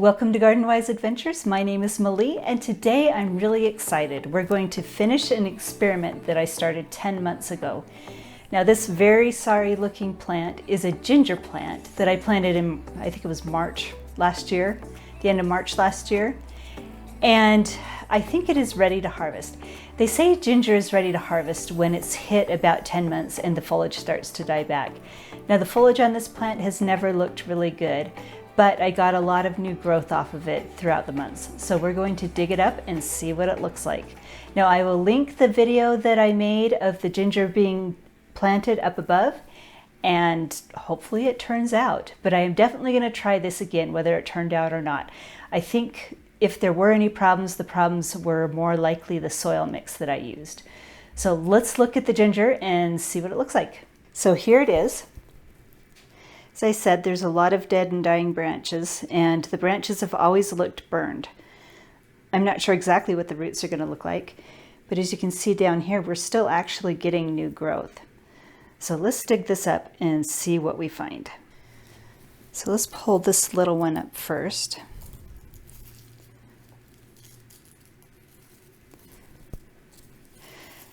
Welcome to Garden Wise Adventures. My name is Malie, and today I'm really excited. We're going to finish an experiment that I started 10 months ago. Now, this very sorry looking plant is a ginger plant that I planted in, I think it was March last year, the end of March last year. And I think it is ready to harvest. They say ginger is ready to harvest when it's hit about 10 months and the foliage starts to die back. Now, the foliage on this plant has never looked really good, but I got a lot of new growth off of it throughout the months. So we're going to dig it up and see what it looks like. Now, I will link the video that I made of the ginger being planted up above, and hopefully it turns out. But I am definitely going to try this again, whether it turned out or not. I think if there were any problems, the problems were more likely the soil mix that I used. So let's look at the ginger and see what it looks like. So here it is. As I said, there's a lot of dead and dying branches, and the branches have always looked burned. I'm not sure exactly what the roots are going to look like, but as you can see down here, we're still actually getting new growth. So let's dig this up and see what we find. So let's pull this little one up first.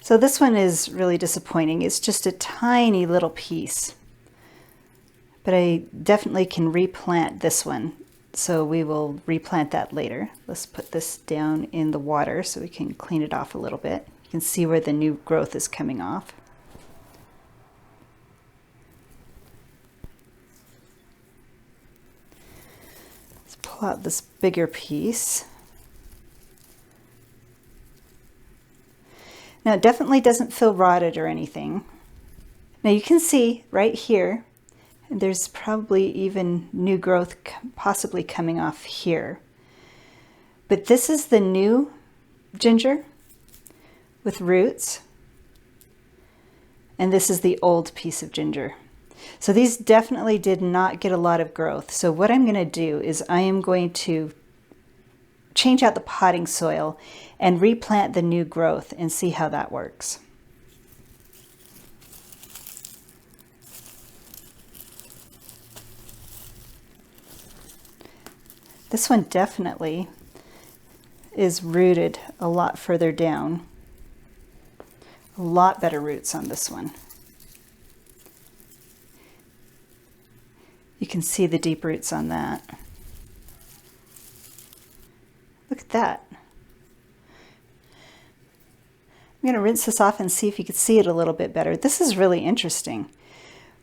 So this one is really disappointing. It's just a tiny little piece. But I definitely can replant this one, so we will replant that later. Let's put this down in the water so we can clean it off a little bit. You can see where the new growth is coming off. Let's pull out this bigger piece. Now, it definitely doesn't feel rotted or anything. Now you can see right here, there's probably even new growth possibly coming off here. But this is the new ginger with roots. And this is the old piece of ginger. So these definitely did not get a lot of growth. So what I'm going to do is I am going to change out the potting soil and replant the new growth and see how that works. This one definitely is rooted a lot further down. A lot better roots on this one. You can see the deep roots on that. Look at that. I'm going to rinse this off and see if you can see it a little bit better. This is really interesting.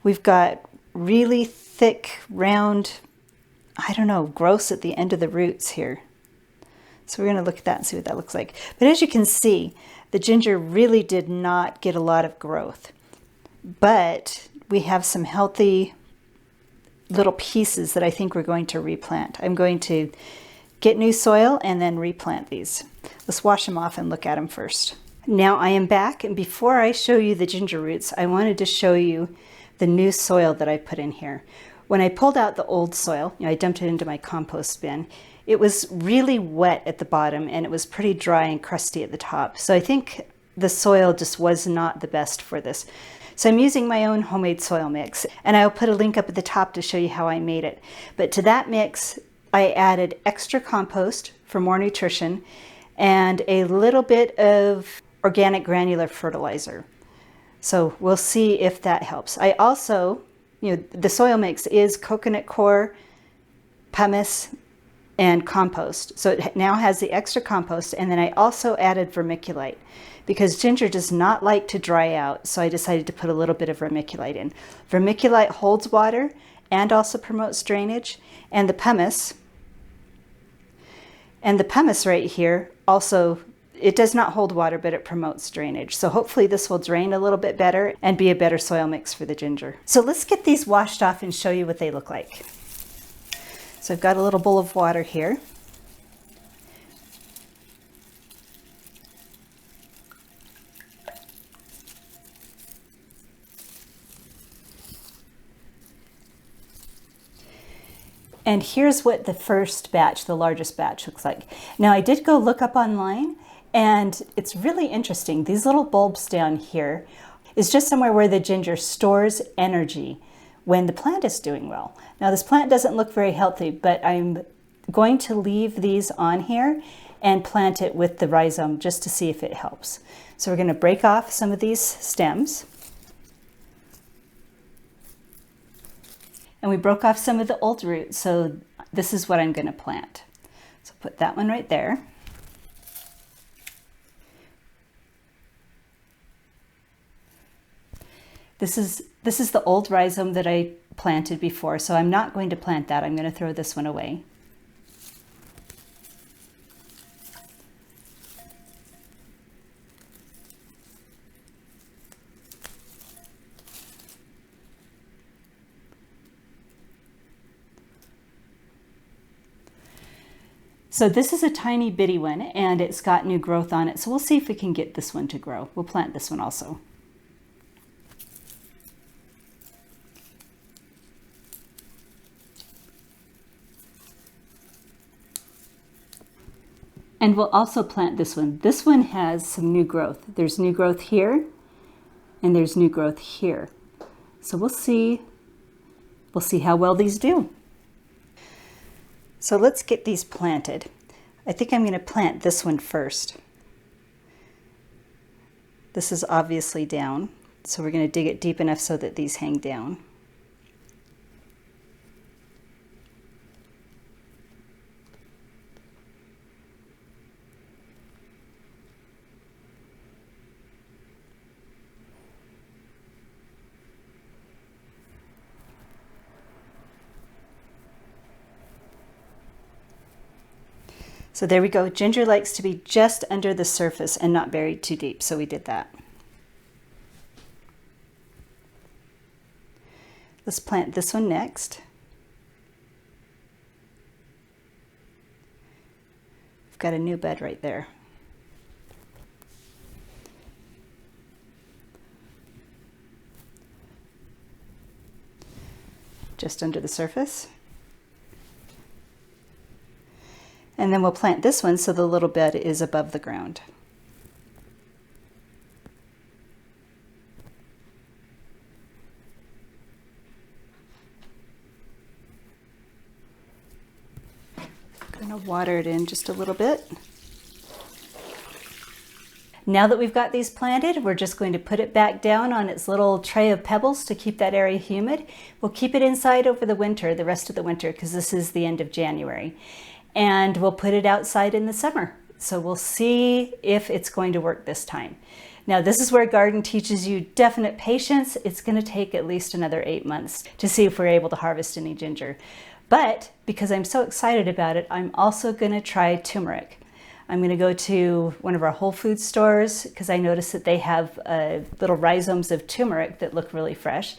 We've got really thick, round, I don't know, growths at the end of the roots here. So we're going to look at that and see what that looks like. But as you can see, the ginger really did not get a lot of growth. But we have some healthy little pieces that I think we're going to replant. I'm going to get new soil and then replant these. Let's wash them off and look at them first. Now I am back, and before I show you the ginger roots, I wanted to show you the new soil that I put in here. When I pulled out the old soil, I dumped it into my compost bin. It was really wet at the bottom and it was pretty dry and crusty at the top. So I think the soil just was not the best for this. So I'm using my own homemade soil mix, and I'll put a link up at the top to show you how I made it. But to that mix, I added extra compost for more nutrition and a little bit of organic granular fertilizer. So we'll see if that helps. I also, the soil mix is coconut coir, pumice, and compost. So it now has the extra compost, and then I also added vermiculite because ginger does not like to dry out, so I decided to put a little bit of vermiculite in. Vermiculite holds water and also promotes drainage, and the pumice right here also, it does not hold water, but it promotes drainage. So hopefully this will drain a little bit better and be a better soil mix for the ginger. So let's get these washed off and show you what they look like. So I've got a little bowl of water here. And here's what the first batch, the largest batch, looks like. Now I did go look up online, and it's really interesting. These little bulbs down here is just somewhere where the ginger stores energy when the plant is doing well. Now this plant doesn't look very healthy, but I'm going to leave these on here and plant it with the rhizome just to see if it helps. So we're going to break off some of these stems. And we broke off some of the old roots, so this is what I'm going to plant. So put that one right there. This is the old rhizome that I planted before, so I'm not going to plant that. I'm going to throw this one away. So this is a tiny bitty one and it's got new growth on it. So we'll see if we can get this one to grow. We'll plant this one also. And we'll also plant this one. This one has some new growth. There's new growth here and there's new growth here. So we'll see how well these do. So let's get these planted. I think I'm going to plant this one first. This is obviously down, so we're going to dig it deep enough so that these hang down. So there we go. Ginger likes to be just under the surface and not buried too deep, so we did that. Let's plant this one next. We've got a new bed right there. Just under the surface. And then we'll plant this one so the little bed is above the ground. I'm going to water it in just a little bit. Now that we've got these planted, we're just going to put it back down on its little tray of pebbles to keep that area humid. We'll keep it inside over the winter, the rest of the winter, because this is the end of January. And we'll put it outside in the summer. So we'll see if it's going to work this time. Now this is where a garden teaches you definite patience. It's going to take at least another 8 months to see if we're able to harvest any ginger. But because I'm so excited about it, I'm also going to try turmeric. I'm going to go to one of our Whole Foods stores because I noticed that they have little rhizomes of turmeric that look really fresh.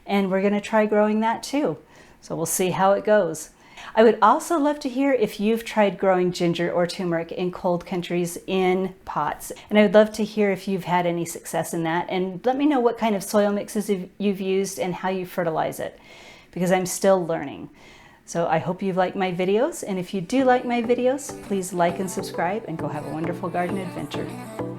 And we're going to try growing that too. So we'll see how it goes. I would also love to hear if you've tried growing ginger or turmeric in cold countries in pots. And I would love to hear if you've had any success in that. And let me know what kind of soil mixes you've used and how you fertilize it, because I'm still learning. So I hope you've liked my videos. And if you do like my videos, please like and subscribe and go have a wonderful garden adventure.